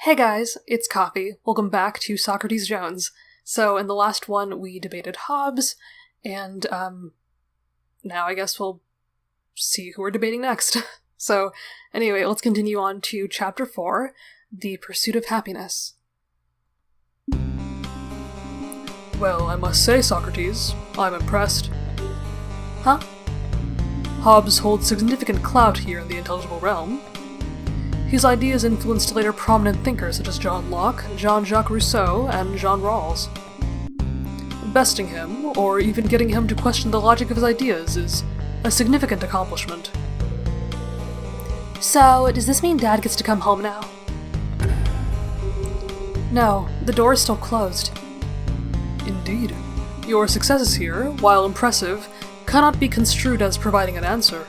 Hey guys, it's Coffee. Welcome back to Socrates Jones. So in the last one we debated Hobbes, and now I guess we'll see who we're debating next. So anyway, let's continue on to Chapter 4, The Pursuit of Happiness. Well, I must say, Socrates, I'm impressed. Huh? Hobbes holds significant clout here in the intelligible realm. His ideas influenced later prominent thinkers such as John Locke, Jean-Jacques Rousseau, and Jean Rawls. Besting him, or even getting him to question the logic of his ideas, is a significant accomplishment. So, does this mean Dad gets to come home now? No, the door is still closed. Indeed. Your successes here, while impressive, cannot be construed as providing an answer.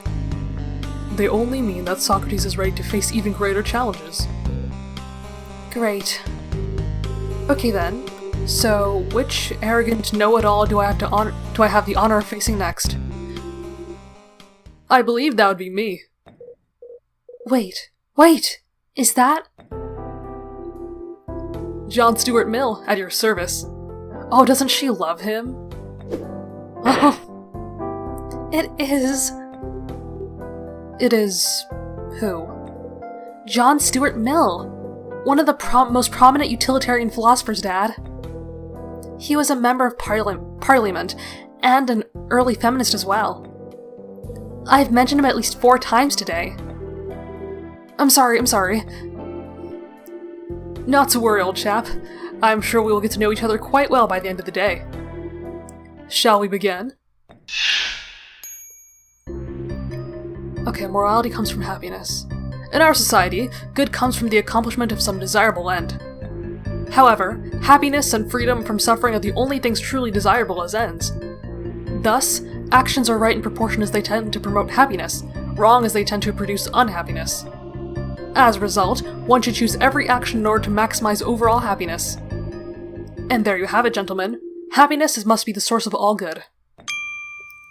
They only mean that Socrates is ready to face even greater challenges. Great. Okay then, so which arrogant know-it-all do I have the honor of facing next? I believe that would be me. Wait, is that? John Stuart Mill, at your service. Oh, doesn't she love him? Oh. It is... It is... who? John Stuart Mill, one of the most prominent utilitarian philosophers, Dad. He was a member of Parliament, and an early feminist as well. I've mentioned him at least 4 times today. I'm sorry. Not to worry, old chap. I'm sure we will get to know each other quite well by the end of the day. Shall we begin? Okay, morality comes from happiness. In our society, good comes from the accomplishment of some desirable end. However, happiness and freedom from suffering are the only things truly desirable as ends. Thus, actions are right in proportion as they tend to promote happiness, wrong as they tend to produce unhappiness. As a result, one should choose every action in order to maximize overall happiness. And there you have it, gentlemen. Happiness must be the source of all good.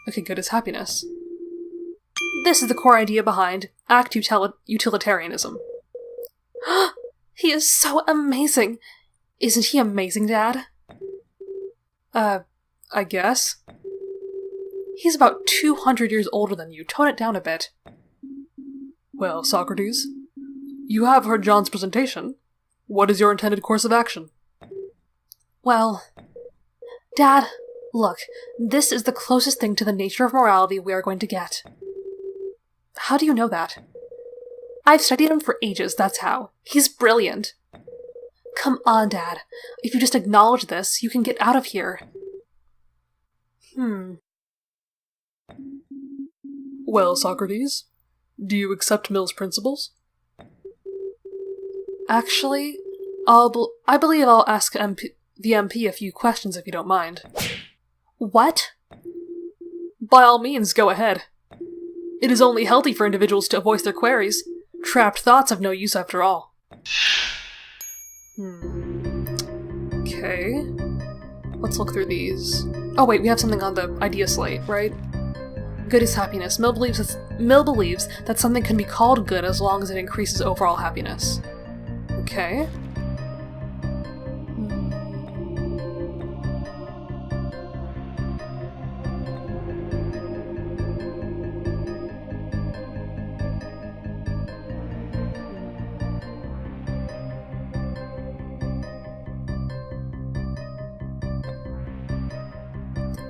Okay, good is happiness. This is the core idea behind Act Utilitarianism. He is so amazing! Isn't he amazing, Dad? I guess. He's about 200 years older than you. Tone it down a bit. Well, Socrates, you have heard John's presentation. What is your intended course of action? Well, Dad, look, this is the closest thing to the nature of morality we are going to get. How do you know that? I've studied him for ages, that's how. He's brilliant. Come on, Dad. If you just acknowledge this, you can get out of here. Well, Socrates, do you accept Mill's principles? Actually, I believe I'll ask the MP a few questions if you don't mind. What? By all means, go ahead. It is only healthy for individuals to voice their queries. Trapped thoughts have no use after all. Okay. Let's look through these. Oh wait, we have something on the idea slate, right? Good is happiness. Mill believes that something can be called good as long as it increases overall happiness. Okay.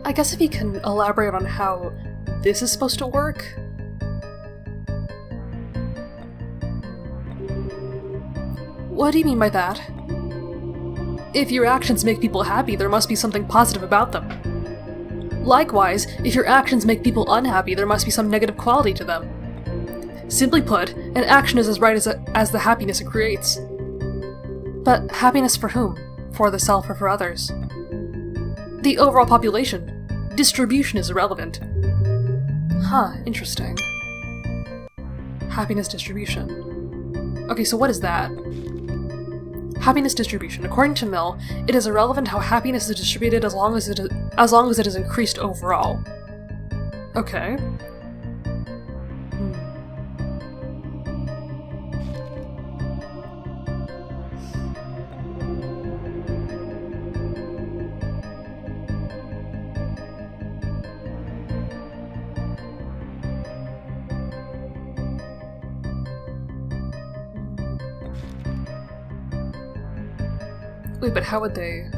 I guess if you can elaborate on how this is supposed to work. What do you mean by that? If your actions make people happy, there must be something positive about them. Likewise, if your actions make people unhappy, there must be some negative quality to them. Simply put, an action is as right as the happiness it creates. But happiness for whom? For the self or for others? The overall population. Distribution is irrelevant. Huh, interesting. Happiness distribution. Okay, so what is that? Happiness distribution. According to Mill, it is irrelevant how happiness is distributed as long as it is increased overall. Okay. Wait, but how would they...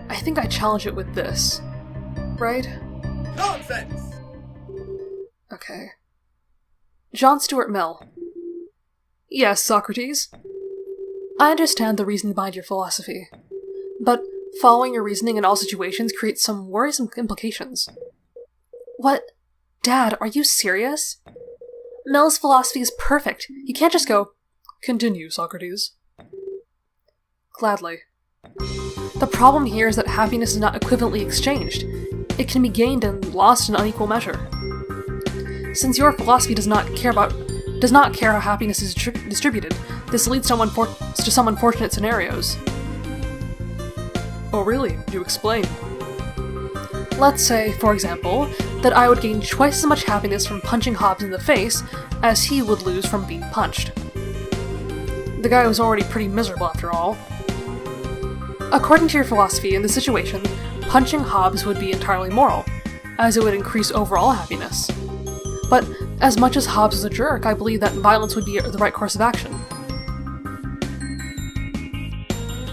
I think I challenge it with this, right? Nonsense! Okay. John Stuart Mill. Yes, Socrates. I understand the reason behind your philosophy, but following your reasoning in all situations creates some worrisome implications. What? Dad, are you serious? Mill's philosophy is perfect. You can't just go, "Continue, Socrates." Gladly. The problem here is that happiness is not equivalently exchanged. It can be gained and lost in unequal measure. Since your philosophy does not care how happiness is distributed, this leads to some unfortunate scenarios. Oh really? Do explain. Let's say, for example, that I would gain twice as much happiness from punching Hobbes in the face as he would lose from being punched. The guy was already pretty miserable after all. According to your philosophy, in this situation, punching Hobbes would be entirely moral, as it would increase overall happiness. But as much as Hobbes is a jerk, I believe that violence would be the right course of action.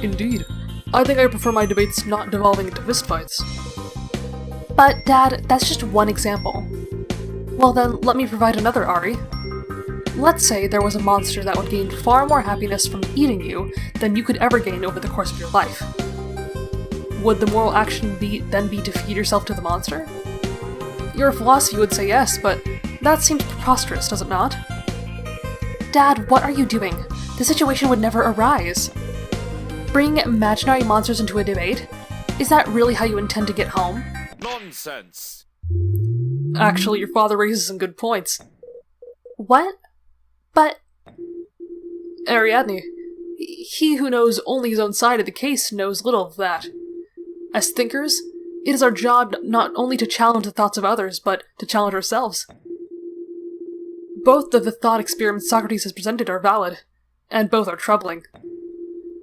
Indeed. I think I prefer my debates not devolving into fistfights. But, Dad, that's just one example. Well then, let me provide another, Ari. Let's say there was a monster that would gain far more happiness from eating you than you could ever gain over the course of your life. Would the moral action then be to feed yourself to the monster? Your philosophy would say yes, but that seems preposterous, does it not? Dad, what are you doing? The situation would never arise. Bringing imaginary monsters into a debate? Is that really how you intend to get home? Nonsense! Actually, your father raises some good points. What? But... Ariadne, he who knows only his own side of the case knows little of that. As thinkers, it is our job not only to challenge the thoughts of others, but to challenge ourselves. Both of the thought experiments Socrates has presented are valid, and both are troubling.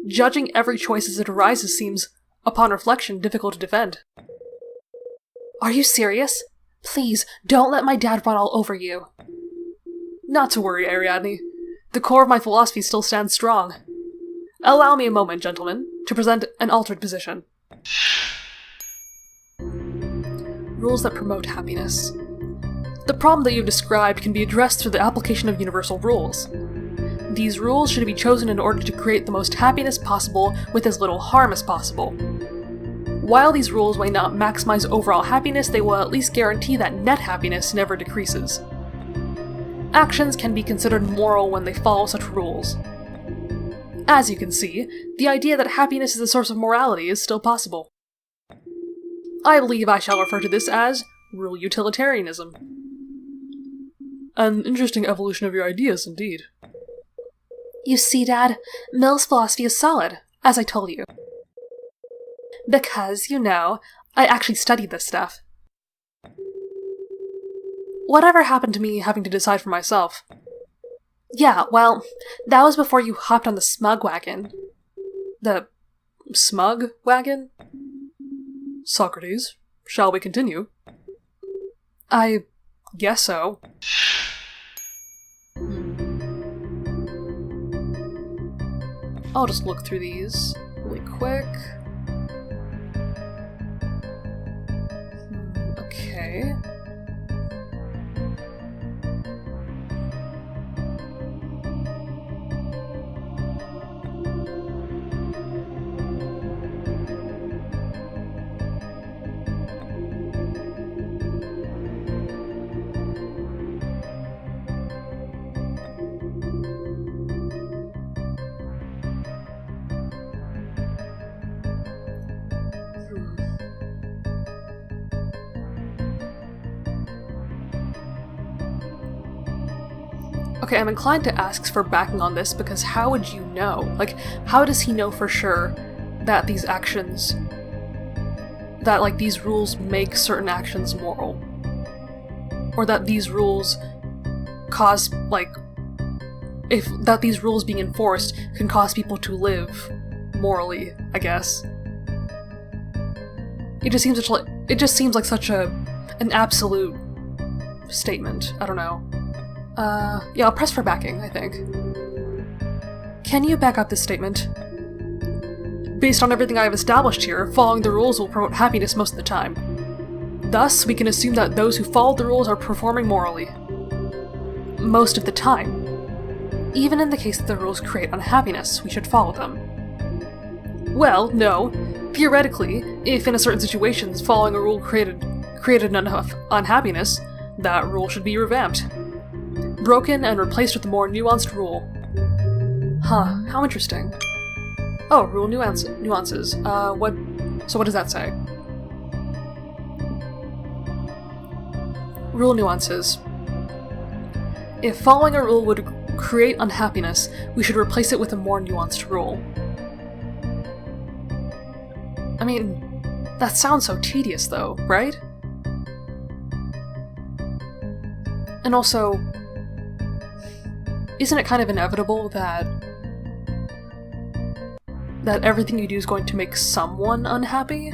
Judging every choice as it arises seems, upon reflection, difficult to defend. Are you serious? Please, don't let my dad run all over you. Not to worry, Ariadne. The core of my philosophy still stands strong. Allow me a moment, gentlemen, to present an altered position. Rules that promote happiness. The problem that you've described can be addressed through the application of universal rules. These rules should be chosen in order to create the most happiness possible with as little harm as possible. While these rules may not maximize overall happiness, they will at least guarantee that net happiness never decreases. Actions can be considered moral when they follow such rules. As you can see, the idea that happiness is the source of morality is still possible. I believe I shall refer to this as rule utilitarianism. An interesting evolution of your ideas, indeed. You see, Dad, Mill's philosophy is solid, as I told you. Because, I actually studied this stuff. Whatever happened to me having to decide for myself? Yeah, well, that was before you hopped on the smug wagon. The smug wagon? Socrates, shall we continue? I guess so. I'll just look through these really quick. Okay. Okay, I'm inclined to ask for backing on this because how would you know? Like, how does he know for sure that these actions, that, these rules make certain actions moral? Or that these rules cause, that these rules being enforced can cause people to live morally, I guess. It just seems like such an absolute statement. I don't know. Yeah, I'll press for backing, I think. Can you back up this statement? Based on everything I have established here, following the rules will promote happiness most of the time. Thus, we can assume that those who follow the rules are performing morally. Most of the time. Even in the case that the rules create unhappiness, we should follow them. Well, no. Theoretically, if in a certain situation following a rule created enough unhappiness, that rule should be revamped. Broken and replaced with a more nuanced rule. Huh, how interesting. Oh, rule nuances. So what does that say? Rule nuances. If following a rule would create unhappiness, we should replace it with a more nuanced rule. I mean, that sounds so tedious though, right? And also, isn't it kind of inevitable that everything you do is going to make someone unhappy?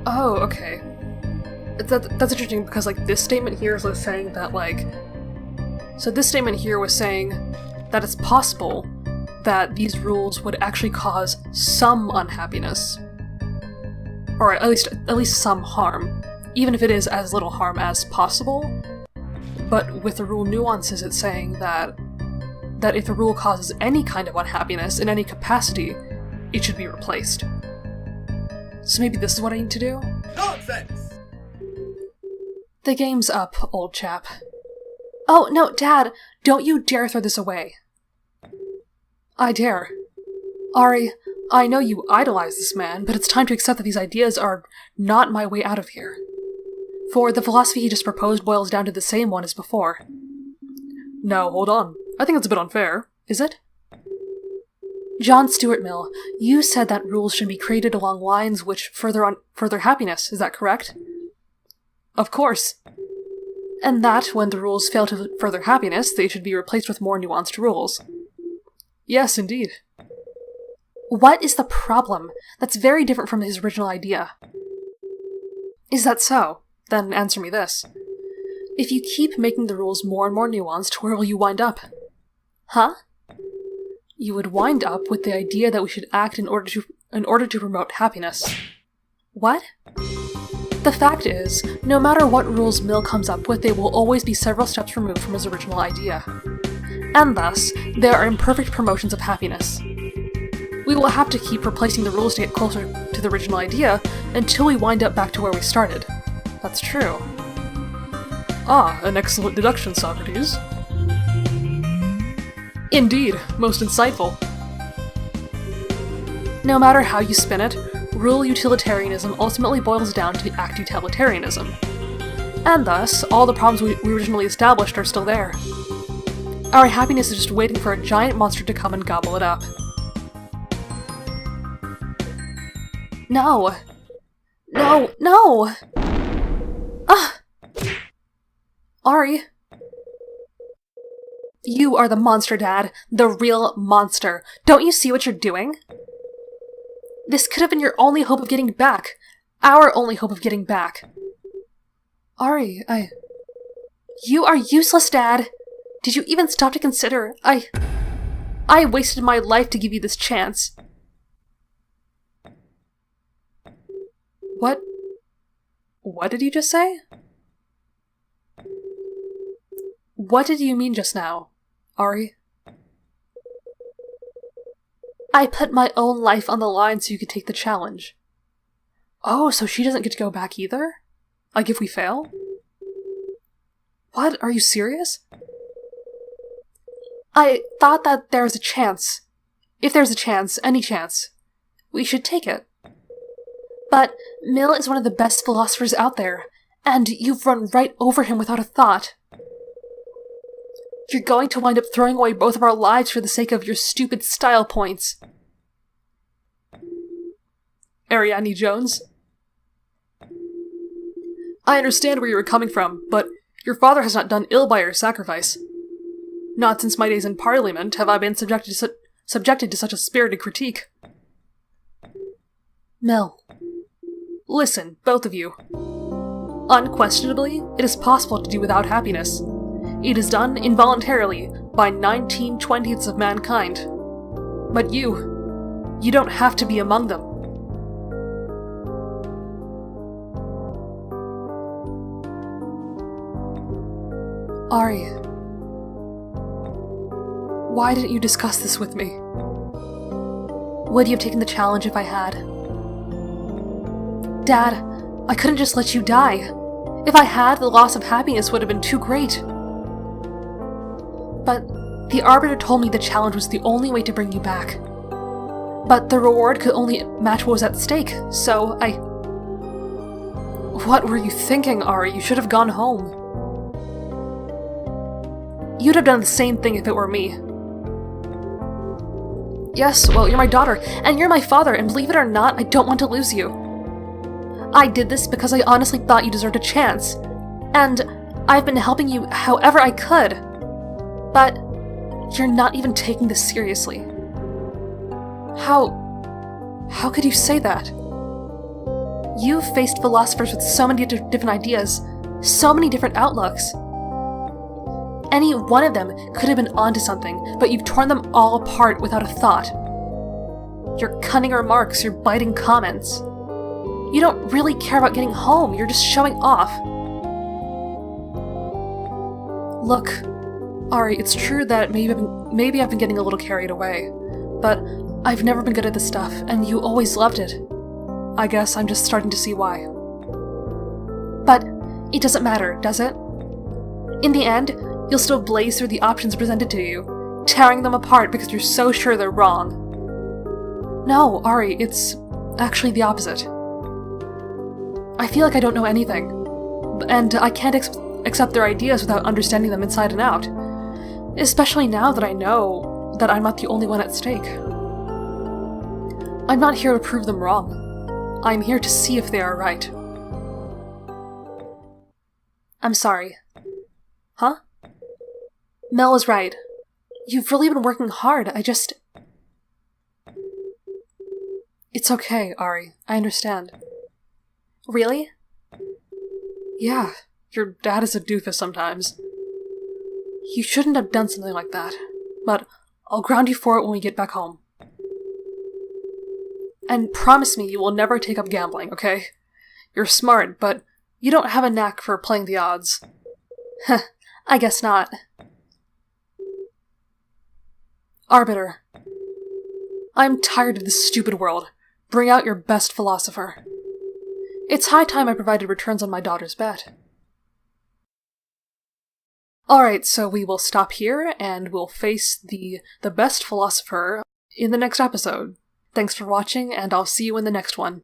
Oh, okay. That's interesting because, like, this statement here is saying that, like... So this statement here was saying that it's possible that these rules would actually cause some unhappiness. Or at least some harm. Even if it is as little harm as possible. But with the rule nuances, it's saying that if a rule causes any kind of unhappiness in any capacity, it should be replaced. So maybe this is what I need to do? Nonsense! The game's up, old chap. Oh, no, Dad! Don't you dare throw this away. I dare. Ari, I know you idolize this man, but it's time to accept that these ideas are not my way out of here. For the philosophy he just proposed boils down to the same one as before. No, hold on. I think that's a bit unfair. Is it? John Stuart Mill, you said that rules should be created along lines which further happiness, is that correct? Of course. And that, when the rules fail to further happiness, they should be replaced with more nuanced rules. Yes, indeed. What is the problem? That's very different from his original idea. Is that so? Then answer me this. If you keep making the rules more and more nuanced, where will you wind up? Huh? You would wind up with the idea that we should act in order to promote happiness. What? The fact is, no matter what rules Mill comes up with, they will always be several steps removed from his original idea. And thus, they are imperfect promotions of happiness. We will have to keep replacing the rules to get closer to the original idea until we wind up back to where we started. That's true. Ah, an excellent deduction, Socrates. Indeed, most insightful. No matter how you spin it, rule utilitarianism ultimately boils down to act utilitarianism. And thus, all the problems we originally established are still there. Our happiness is just waiting for a giant monster to come and gobble it up. No! No! No! Ah! Ari! You are the monster, Dad. The real monster. Don't you see what you're doing? This could have been your only hope of getting back. Our only hope of getting back. Ari, You are useless, Dad! Did you even stop to consider? I wasted my life to give you this chance. What? What did you just say? What did you mean just now, Ari? I put my own life on the line so you could take the challenge. Oh, so she doesn't get to go back either? Like if we fail? What? Are you serious? I thought that there's a chance. If there's a chance, any chance, we should take it. But Mill is one of the best philosophers out there, and you've run right over him without a thought. You're going to wind up throwing away both of our lives for the sake of your stupid style points. Ariadne Jones? I understand where you were coming from, but your father has not done ill by your sacrifice. Not since my days in Parliament have I been subjected to such a spirited critique. Mill. Listen, both of you. Unquestionably, it is possible to do without happiness. It is done involuntarily by 19/20ths of mankind. But you don't have to be among them. Ari, why didn't you discuss this with me? Would you have taken the challenge if I had? Dad, I couldn't just let you die. If I had, the loss of happiness would have been too great. But the Arbiter told me the challenge was the only way to bring you back. But the reward could only match what was at stake, so I... What were you thinking, Ari? You should have gone home. You'd have done the same thing if it were me. Yes, well, you're my daughter, and you're my father, and believe it or not, I don't want to lose you. I did this because I honestly thought you deserved a chance, and I've been helping you however I could. But you're not even taking this seriously. How could you say that? You've faced philosophers with so many different ideas, so many different outlooks. Any one of them could have been onto something, but you've torn them all apart without a thought. Your cunning remarks, your biting comments. You don't really care about getting home, you're just showing off. Look, Ari, it's true that maybe I've been getting a little carried away, but I've never been good at this stuff, and you always loved it. I guess I'm just starting to see why. But it doesn't matter, does it? In the end, you'll still blaze through the options presented to you, tearing them apart because you're so sure they're wrong. No, Ari, it's actually the opposite. I feel like I don't know anything, and I can't accept their ideas without understanding them inside and out, especially now that I know that I'm not the only one at stake. I'm not here to prove them wrong. I'm here to see if they are right. I'm sorry. Huh? Mel was right. You've really been working hard, It's okay, Ari. I understand. Really? Yeah, your dad is a doofus sometimes. You shouldn't have done something like that, but I'll ground you for it when we get back home. And promise me you will never take up gambling, okay? You're smart, but you don't have a knack for playing the odds. Heh, I guess not. Arbiter. I'm tired of this stupid world. Bring out your best philosopher. It's high time I provided returns on my daughter's bet. Alright, so we will stop here, and we'll face the best philosopher in the next episode. Thanks for watching, and I'll see you in the next one.